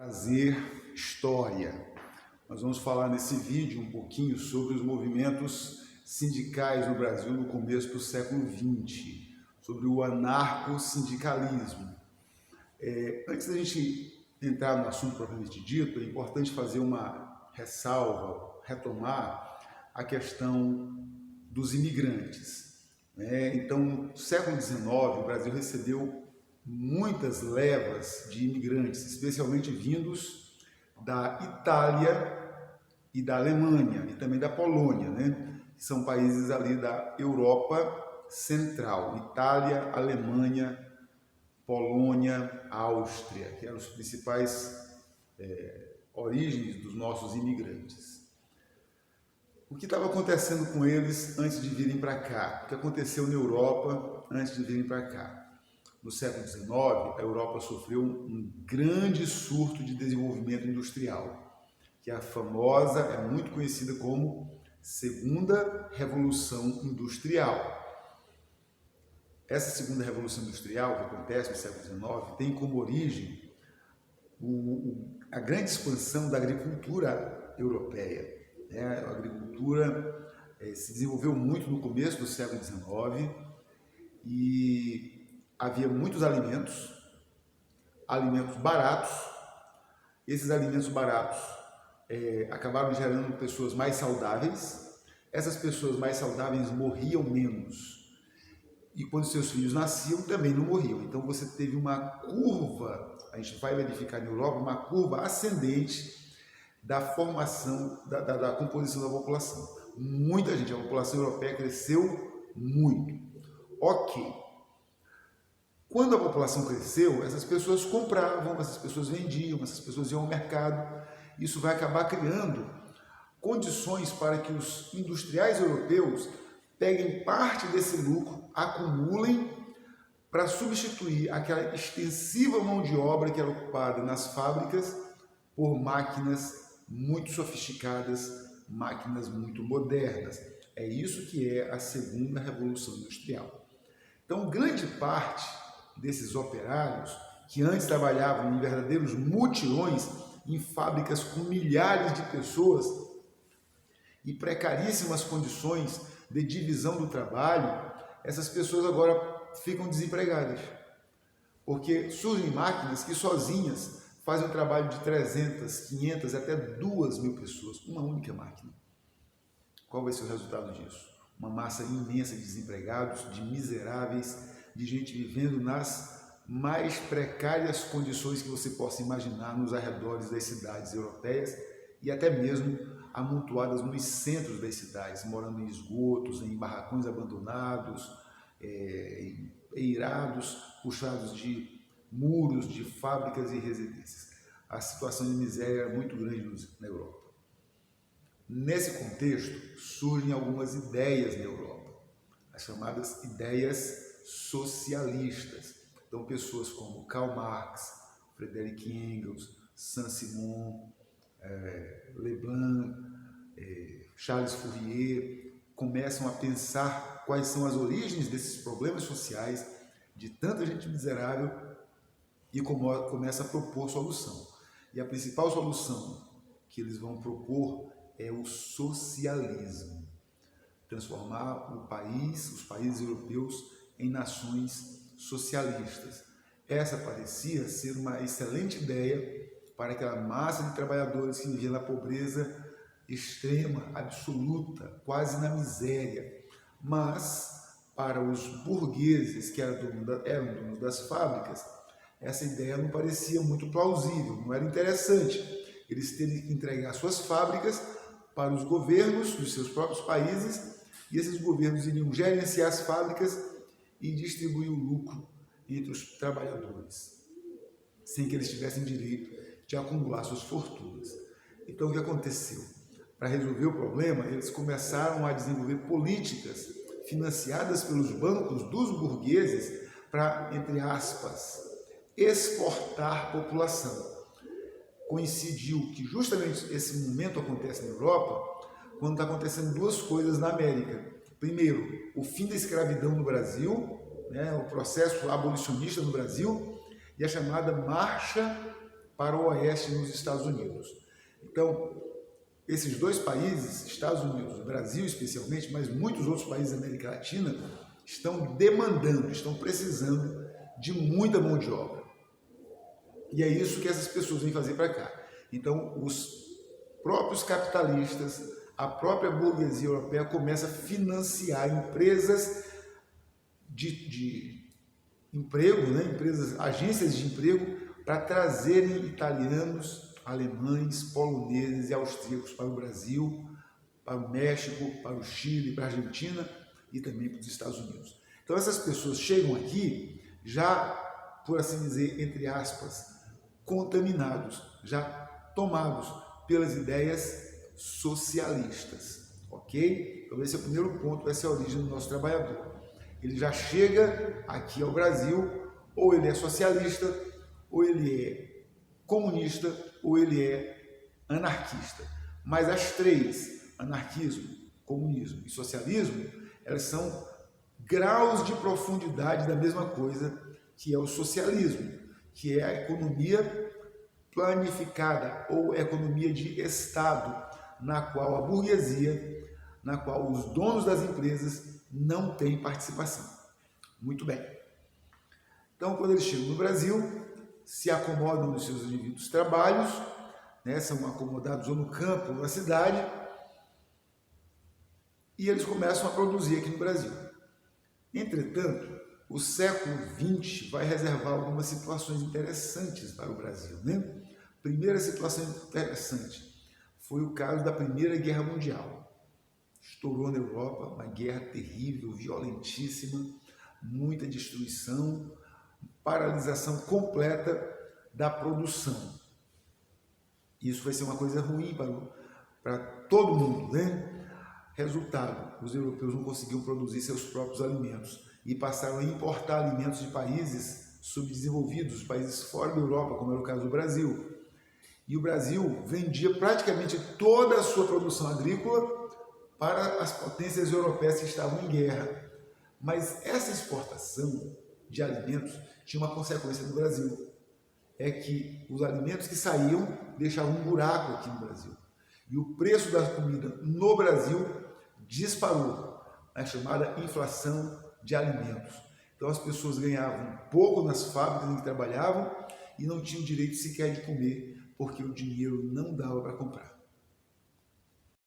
Prazer, história. Nós vamos falar nesse vídeo um pouquinho sobre os movimentos sindicais no Brasil no começo do século XX, sobre o anarcossindicalismo. Antes da gente entrar no assunto propriamente dito, é importante fazer uma ressalva, retomar a questão dos imigrantes. Então, no século XIX, o Brasil recebeu muitas levas de imigrantes, especialmente vindos da Itália e da Alemanha e também da Polônia, que são países ali da Europa Central, Itália, Alemanha, Polônia, Áustria, que eram os principais origens dos nossos imigrantes. O que estava acontecendo com eles antes de virem para cá? O que aconteceu na Europa antes de virem para cá? No século XIX, a Europa sofreu um grande surto de desenvolvimento industrial, que é muito conhecida como Segunda Revolução Industrial. Essa Segunda Revolução Industrial, que acontece no século XIX, tem como origem a grande expansão da agricultura europeia. A agricultura se desenvolveu muito no começo do século XIX e havia muitos alimentos baratos. Esses alimentos baratos acabaram gerando pessoas mais saudáveis. Essas pessoas mais saudáveis morriam menos. E quando seus filhos nasciam, também não morriam. Então você teve uma curva, a gente vai verificar na Europa, uma curva ascendente da formação, da composição da população. Muita gente, a população europeia cresceu muito. Ok. Quando a população cresceu, essas pessoas compravam, essas pessoas vendiam, essas pessoas iam ao mercado. Isso vai acabar criando condições para que os industriais europeus peguem parte desse lucro, acumulem para substituir aquela extensiva mão de obra que era ocupada nas fábricas por máquinas muito sofisticadas, máquinas muito modernas. É isso que é a Segunda Revolução Industrial. Então, grande parte desses operários, que antes trabalhavam em verdadeiros mutirões, em fábricas com milhares de pessoas e precaríssimas condições de divisão do trabalho, essas pessoas agora ficam desempregadas. Porque surgem máquinas que sozinhas fazem um trabalho de 300, 500, até 2.000 pessoas, uma única máquina. Qual vai ser o resultado disso? Uma massa imensa de desempregados, de miseráveis, de gente vivendo nas mais precárias condições que você possa imaginar nos arredores das cidades europeias e até mesmo amontoadas nos centros das cidades, morando em esgotos, em barracões abandonados, eirados, puxados de muros, de fábricas e residências. A situação de miséria era muito grande na Europa. Nesse contexto, surgem algumas ideias na Europa, as chamadas ideias socialistas. Então, pessoas como Karl Marx, Friedrich Engels, Saint-Simon, Leblanc, Charles Fourier, começam a pensar quais são as origens desses problemas sociais, de tanta gente miserável, e começa a propor solução. E a principal solução que eles vão propor é o socialismo. Transformar os países europeus em nações socialistas. Essa parecia ser uma excelente ideia para aquela massa de trabalhadores que vivia na pobreza extrema, absoluta, quase na miséria. Mas, para os burgueses que eram donos das fábricas, essa ideia não parecia muito plausível, não era interessante. Eles teriam que entregar suas fábricas para os governos dos seus próprios países, e esses governos iriam gerenciar as fábricas e distribuir o lucro entre os trabalhadores, sem que eles tivessem direito de acumular suas fortunas. Então, o que aconteceu? Para resolver o problema, eles começaram a desenvolver políticas financiadas pelos bancos dos burgueses para, entre aspas, exportar população. Coincidiu que justamente esse momento acontece na Europa, quando está acontecendo duas coisas na América. Primeiro, o fim da escravidão no Brasil, o processo abolicionista no Brasil, e a chamada Marcha para o oeste nos Estados Unidos. Então, esses dois países, Estados Unidos, Brasil especialmente, mas muitos outros países da América Latina, estão demandando, estão precisando de muita mão de obra. E é isso que essas pessoas vêm fazer para cá. Então, os próprios capitalistas, a própria burguesia europeia começa a financiar empresas de emprego, né? Agências de emprego, para trazerem italianos, alemães, poloneses e austríacos para o Brasil, para o México, para o Chile, para a Argentina e também para os Estados Unidos. Então essas pessoas chegam aqui já, por assim dizer, entre aspas, contaminados, já tomados pelas ideias socialistas, ok? Então esse é o primeiro ponto, essa é a origem do nosso trabalhador. Ele já chega aqui ao Brasil, ou ele é socialista, ou ele é comunista, ou ele é anarquista. Mas as três, anarquismo, comunismo e socialismo, elas são graus de profundidade da mesma coisa que é o socialismo, que é a economia planificada ou economia de Estado, na qual a burguesia, na qual os donos das empresas não têm participação. Muito bem. Então, quando eles chegam no Brasil, se acomodam nos seus devidos trabalhos, né, são acomodados ou no campo ou na cidade, e eles começam a produzir aqui no Brasil. Entretanto, o século XX vai reservar algumas situações interessantes para o Brasil, né? Primeira situação interessante foi o caso da Primeira Guerra Mundial. Estourou na Europa uma guerra terrível, violentíssima, muita destruição, paralisação completa da produção. Isso vai ser uma coisa ruim para todo mundo, né? Resultado, os europeus não conseguiam produzir seus próprios alimentos e passaram a importar alimentos de países subdesenvolvidos, países fora da Europa, como era o caso do Brasil. E o Brasil vendia praticamente toda a sua produção agrícola para as potências europeias que estavam em guerra. Mas essa exportação de alimentos tinha uma consequência no Brasil. É que os alimentos que saíam deixavam um buraco aqui no Brasil. E o preço da comida no Brasil disparou, a chamada inflação de alimentos. Então as pessoas ganhavam pouco nas fábricas em que trabalhavam e não tinham direito sequer de comer, porque o dinheiro não dava para comprar.